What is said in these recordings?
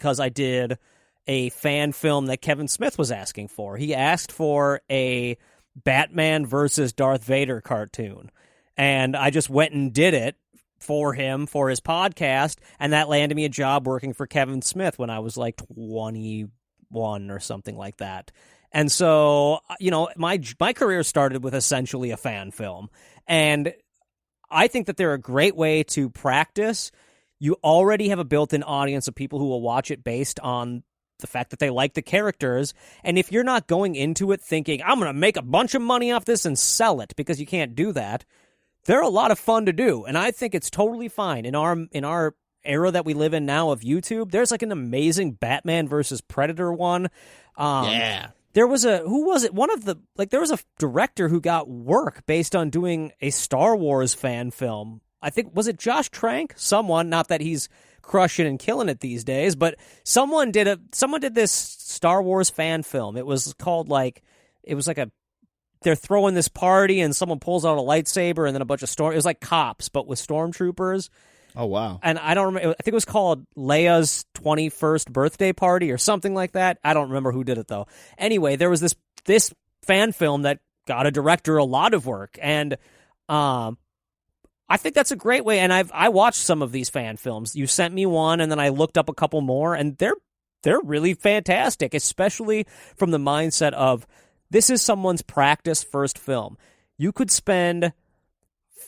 because I did a fan film that Kevin Smith was asking for. He asked for a Batman versus Darth Vader cartoon, and I just went and did it for him for his podcast, and that landed me a job working for Kevin Smith when I was like 21 or something like that. And so, my career started with essentially a fan film, and I think that they're a great way to practice. You already have a built-in audience of people who will watch it based on the fact that they like the characters. And if you're not going into it thinking, I'm going to make a bunch of money off this and sell it, because you can't do that, they're a lot of fun to do. And I think it's totally fine. In our era that we live in now of YouTube, there's like an amazing Batman versus Predator one. Yeah. There was there was a director who got work based on doing a Star Wars fan film. I think, was it Josh Trank? Someone, not that he's crushing and killing it these days, but someone did this Star Wars fan film. It was called they're throwing this party and someone pulls out a lightsaber and then a bunch of it was like Cops, but with stormtroopers. Oh, wow. And I don't remember, I think it was called Leia's 21st birthday party or something like that. I don't remember who did it, though. Anyway, there was this fan film that got a director a lot of work, and I think that's a great way. And I watched some of these fan films. You sent me one, and then I looked up a couple more, and they're really fantastic, especially from the mindset of this is someone's practice first film. You could spend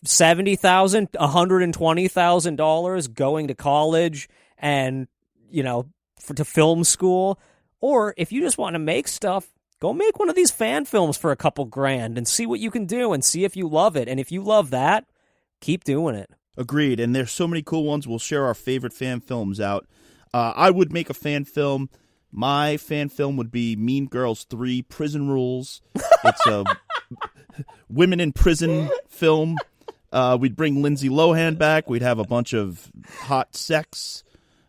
$70,000, $120,000 going to college and to film school, or if you just want to make stuff, go make one of these fan films for a couple grand and see what you can do and see if you love it. And if you love that, keep doing it. Agreed. And there's so many cool ones. We'll share our favorite fan films out. I would make a fan film. My fan film would be Mean Girls 3 Prison Rules. It's a women in prison film. We'd bring Lindsay Lohan back. We'd have a bunch of hot sex.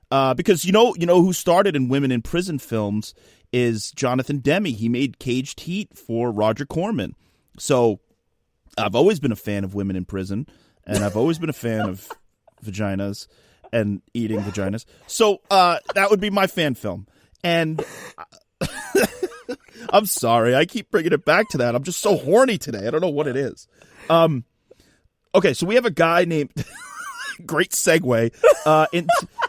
Because you know who started in women in prison films is Jonathan Demme. He made Caged Heat for Roger Corman. So I've always been a fan of women in prison, and I've always been a fan of vaginas and eating vaginas. So that would be my fan film. And I'm sorry, I keep bringing it back to that. I'm just so horny today. I don't know what it is. Okay, so we have a guy named great segue.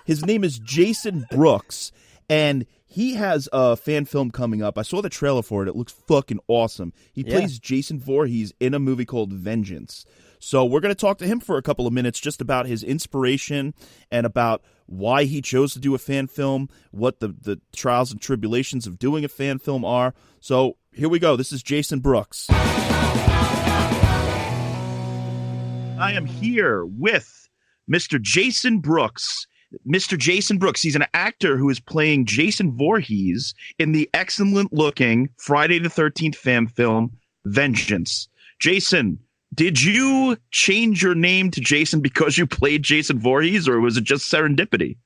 His name is Jason Brooks, and he has a fan film coming up. I saw the trailer for it. It looks fucking awesome. He plays Jason Voorhees in a movie called Vengeance. So we're going to talk to him for a couple of minutes just about his inspiration and about why he chose to do a fan film, what the trials and tribulations of doing a fan film are. So here we go. This is Jason Brooks. I am here with Mr. Jason Brooks. Mr. Jason Brooks, he's an actor who is playing Jason Voorhees in the excellent-looking Friday the 13th fan film, Vengeance. Jason, did you change your name to Jason because you played Jason Voorhees, or was it just serendipity?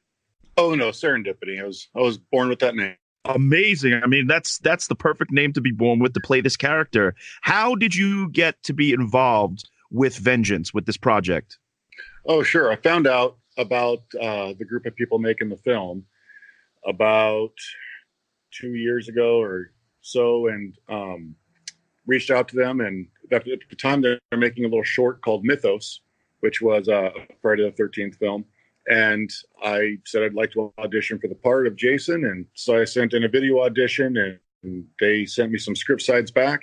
Oh, no, serendipity. I was born with that name. Amazing. I mean, that's the perfect name to be born with, to play this character. How did you get to be involved with Vengeance, with this project? Oh, sure. I found out about the group of people making the film about 2 years ago or so, and reached out to them. And at the time, they're making a little short called Mythos, which was a Friday the 13th film. And I said I'd like to audition for the part of Jason. And so I sent in a video audition, and they sent me some script sides back.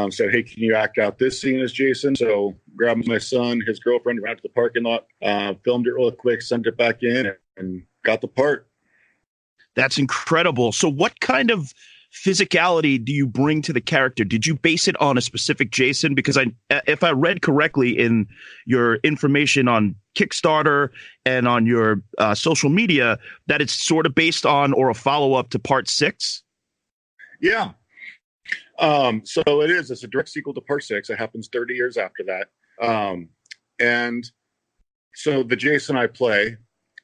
Said, hey, can you act out this scene as Jason? So grabbed my son, his girlfriend, ran to the parking lot, filmed it real quick, sent it back in, and got the part. That's incredible. So what kind of physicality do you bring to the character? Did you base it on a specific Jason? Because if I read correctly in your information on Kickstarter and on your social media, that it's sort of based on or a follow-up to Part 6? Yeah. So it is. It's a direct sequel to Part 6. It happens 30 years after that. And so the Jason I play,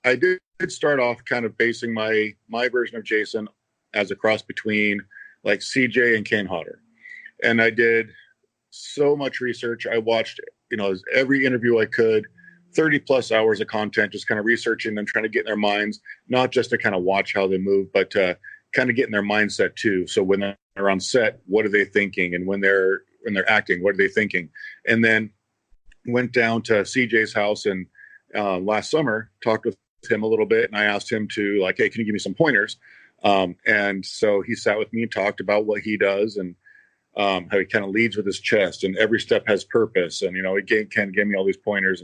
I did start off kind of basing my version of Jason as a cross between like CJ and Kane Hodder. And I did so much research. I watched, every interview I could 30 plus hours of content, just kind of researching them, trying to get in their minds, not just to kind of watch how they move, but to kind of get in their mindset too. So when they're on set, what are they thinking? And when they're acting, what are they thinking? And then went down to CJ's house and last summer, talked with him a little bit, and I asked him to like, hey, can you give me some pointers? And so he sat with me and talked about what he does and how he kind of leads with his chest and every step has purpose. And, he gave me all these pointers.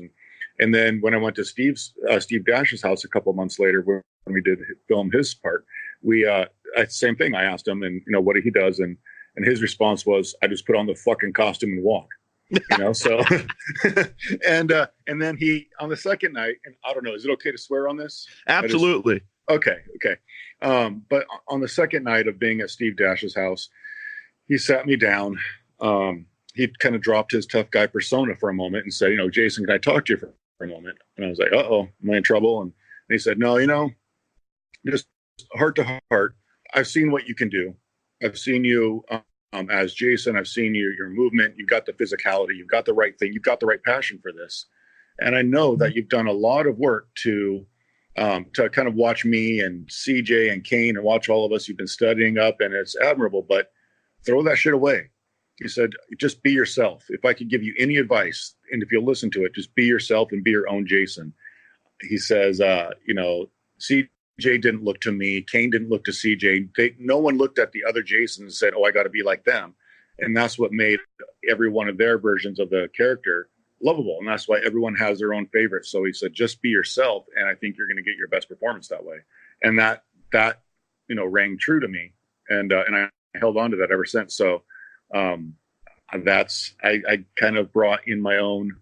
And then when I went to Steve Dash's house a couple of months later, when we did film his part, same thing. I asked him and, what he does. And his response was, I just put on the fucking costume and walk. So and then he on the second night, and I don't know, is it okay to swear on this? Absolutely. Okay. But on the second night of being at Steve Dash's house, he sat me down. He kind of dropped his tough guy persona for a moment and said, Jason, can I talk to you for a moment? And I was like, uh-oh, am I in trouble? And he said, no, just heart to heart, I've seen what you can do. I've seen you as Jason. I've seen your movement. You've got the physicality. You've got the right thing. You've got the right passion for this. And I know that you've done a lot of work to kind of watch me and CJ and Kane and watch all of us. You've been studying up, and it's admirable, but throw that shit away. He said, just be yourself. If I could give you any advice, and if you'll listen to it, just be yourself and be your own Jason. He says, CJ didn't look to me. Kane didn't look to CJ. No one looked at the other Jason and said, oh, I got to be like them. And that's what made every one of their versions of the character lovable. And that's why everyone has their own favorite. So he said, just be yourself. And I think you're going to get your best performance that way. And that rang true to me. And I held on to that ever since. So I kind of brought in my own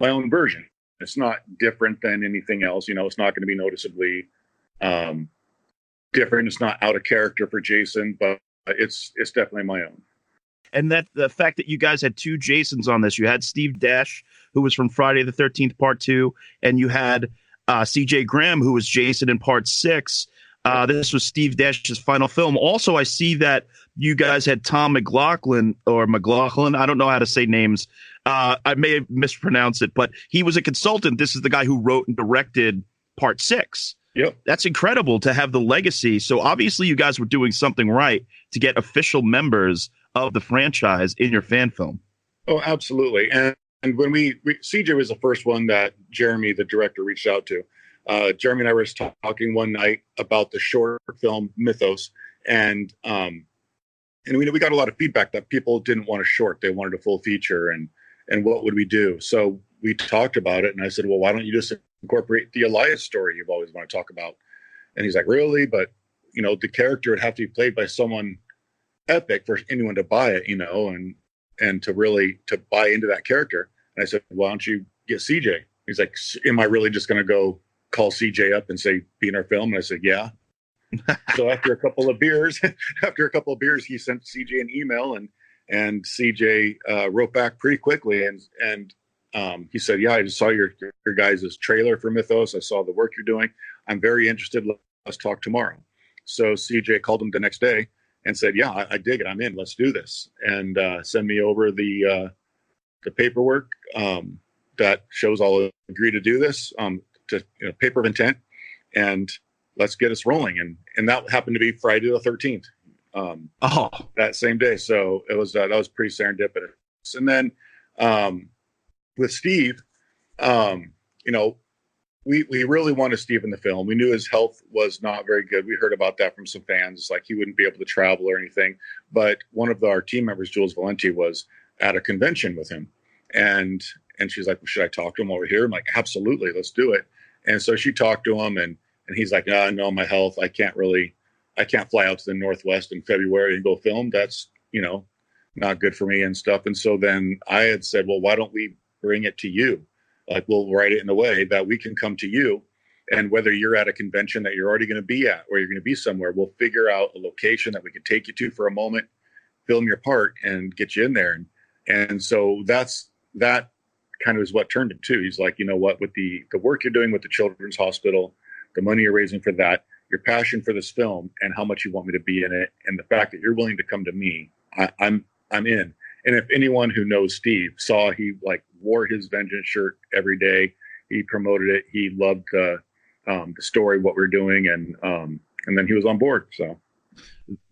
version. It's not different than anything else. It's not going to be noticeably different. It's not out of character for Jason, but it's definitely my own. And that the fact that you guys had two Jasons on this, you had Steve Dash, who was from Friday the 13th Part 2, and you had CJ Graham, who was Jason in Part 6. This was Steve Dash's final film. Also, I see that you guys had Tom McLaughlin, I don't know how to say names. I may have mispronounced it, but he was a consultant. This is the guy who wrote and directed Part 6. Yep. That's incredible to have the legacy. So obviously you guys were doing something right to get official members of the franchise in your fan film. Oh, absolutely. And when CJ was the first one that Jeremy, the director, reached out to. Jeremy and I were talking one night about the short film Mythos, and we got a lot of feedback that people didn't want a short; they wanted a full feature, and what would we do? So we talked about it, and I said, well, why don't you just incorporate the Elias story you've always wanted to talk about? And he's like, really? But the character would have to be played by someone epic for anyone to buy it, and to really to buy into that character. And I said, why don't you get CJ? He's like, am I really just going to go call CJ up and say, be in our film? And I said, yeah. So after a couple of beers, he sent CJ an email, and CJ wrote back pretty quickly. And he said, yeah, I just saw your guys' trailer for Mythos. I saw the work you're doing. I'm very interested. Let's talk tomorrow. So CJ called him the next day and said, yeah, I dig it. I'm in. Let's do this. And send me over the paperwork that shows I'll agree to do this, paper of intent, and let's get us rolling. And that happened to be Friday the 13th. That same day. So it was that was pretty serendipitous. And then with Steve, we really wanted Steve in the film. We knew his health was not very good. We heard about that from some fans, like he wouldn't be able to travel or anything. But one of our team members, Jules Valenti, was at a convention with him, and she's like, well, should I talk to him over here? I'm like, absolutely, let's do it. And so she talked to him, and he's like, no, my health, I can't fly out to the Northwest in February and go film. That's, not good for me and stuff. And so then I had said, well, why don't we bring it to you? Like, we'll write it in a way that we can come to you. And whether you're at a convention that you're already going to be at, or you're going to be somewhere, we'll figure out a location that we could take you to for a moment, film your part, and get you in there. And so that kind of is what turned it too. He's like, you know what, with the work you're doing with the Children's Hospital, the money you're raising for that, your passion for this film, and how much you want me to be in it, and the fact that you're willing to come to me, I'm in. And if anyone who knows Steve saw, he like wore his Vengeance shirt every day. He promoted it. He loved the story, what we're doing, and then he was on board. So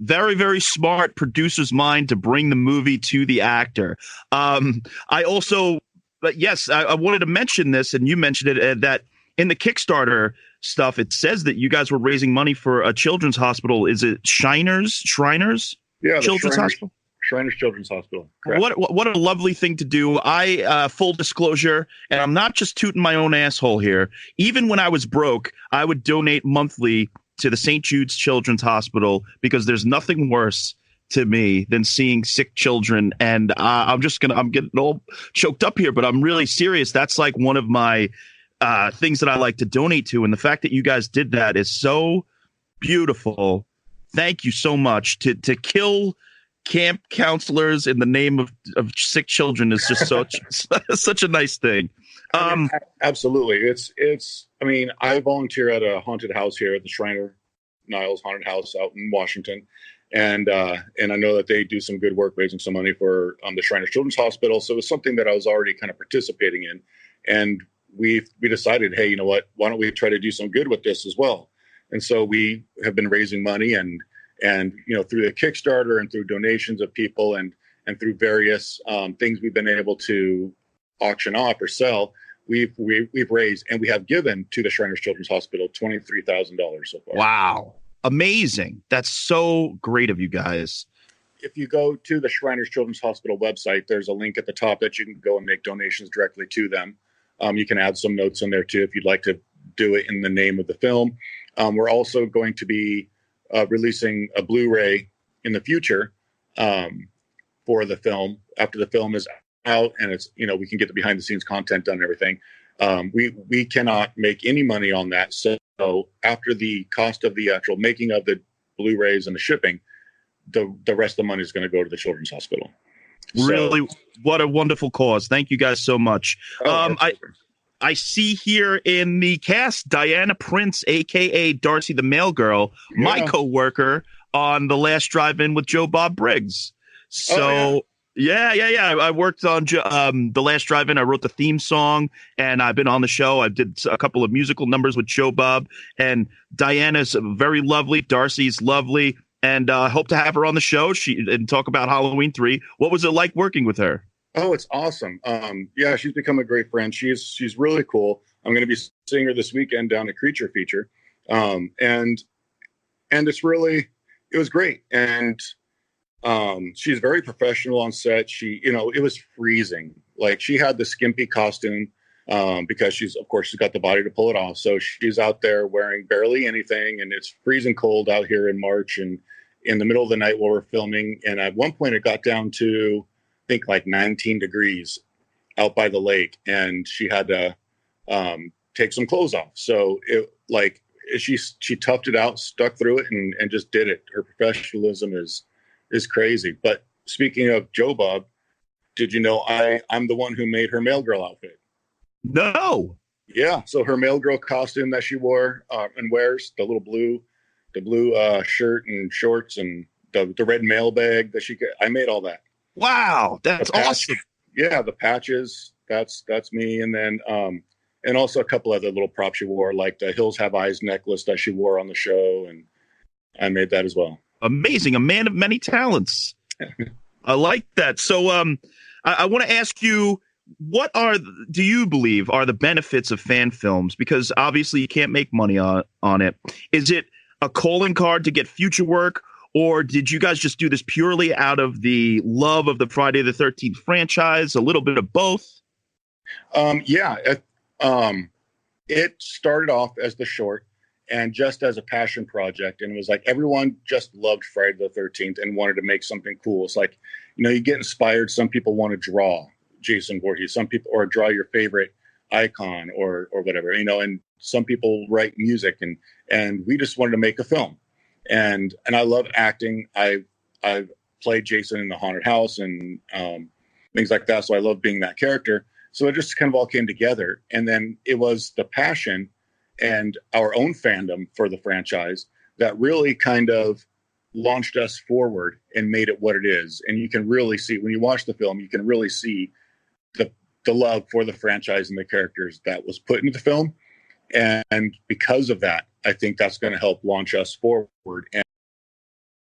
very, very smart producer's mind to bring the movie to the actor. I also, but yes, I wanted to mention this, and you mentioned it, that in the Kickstarter stuff, it says that you guys were raising money for a children's hospital. Is it Shriners? Yeah, Children's Hospital. Shriners Children's Hospital. Correct. What a lovely thing to do. I full disclosure, and I'm not just tooting my own asshole here. Even when I was broke, I would donate monthly to the St. Jude's Children's Hospital, because there's nothing worse to me than seeing sick children. And I'm getting all choked up here, but I'm really serious. That's like one of my things that I like to donate to. And the fact that you guys did that is so beautiful. Thank you so much. To kill camp counselors in the name of sick children is just such a nice thing. Absolutely. It's, I mean, I volunteer at a haunted house here at the Shriner Niles Haunted House out in Washington. And I know that they do some good work raising some money for the Shriners Children's Hospital. So it was something that I was already kind of participating in. And we decided, hey, you know what, why don't we try to do some good with this as well? And so we have been raising money and you know, through the Kickstarter and through donations of people and through various things we've been able to auction off or sell, we've raised, and we have given to the Shriners Children's Hospital $23,000 so far. Wow. Amazing. That's so great of you guys. If you go to the Shriners Children's Hospital website, there's a link at the top that you can go and make donations directly to them. You can add some notes in there too if you'd like to do it in the name of the film. We're also going to be releasing a Blu-ray in the future for the film after the film is out, and it's, you know, we can get the behind the scenes content done and everything. We cannot make any money on that. So after the cost of the actual making of the Blu-rays and the shipping, the rest of the money is going to go to the Children's Hospital. Really, what a wonderful cause. Thank you guys so much. I see here in the cast Diana Prince, a.k.a. Darcy the Mail Girl, my co-worker on The Last Drive-In with Bob Briggs. So, yeah. I worked on The Last Drive-In. I wrote the theme song, and I've been on the show. I did a couple of musical numbers with Bob, and Diana's very lovely. Darcy's lovely, and I hope to have her on the show and talk about Halloween 3. What was it like working with her? Oh, it's awesome. Yeah, she's become a great friend. She's really cool. I'm going to be seeing her this weekend down at Creature Feature. And it was great. And she's very professional on set. It was freezing. Like, she had the skimpy costume because she's got the body to pull it off. So she's out there wearing barely anything, and it's freezing cold out here in March and in the middle of the night while we're filming. And at one point it got down to, I think, like 19 degrees out by the lake, and she had to take some clothes off. So she toughed it out, stuck through it, and just did it. Her professionalism is crazy. But speaking of Bob, did you know I'm the one who made her mail girl outfit? No. Yeah. So her mail girl costume that she wore and wears, the blue shirt and shorts, and the red mail bag that I made all that. Wow, that's awesome. Yeah, the patches, that's me. And then and also a couple other little props she wore, like the Hills Have Eyes necklace that she wore on the show, and I made that as well. Amazing, a man of many talents. I like that. So I want to ask you, do you believe are the benefits of fan films? Because obviously you can't make money on it. Is it a calling card to get future work? Or did you guys just do this purely out of the love of the Friday the 13th franchise? A little bit of both? It started off as the short and just as a passion project. And it was like everyone just loved Friday the 13th and wanted to make something cool. It's like, you get inspired. Some people want to draw Jason Voorhees, some people, or draw your favorite icon or whatever, and some people write music, and we just wanted to make a film. And I love acting. I've played Jason in the haunted house and things like that. So I love being that character. So it just kind of all came together. And then it was the passion and our own fandom for the franchise that really kind of launched us forward and made it what it is. And you can really see, when you watch the film, you can really see the love for the franchise and the characters that was put into the film. And because of that, I think that's going to help launch us forward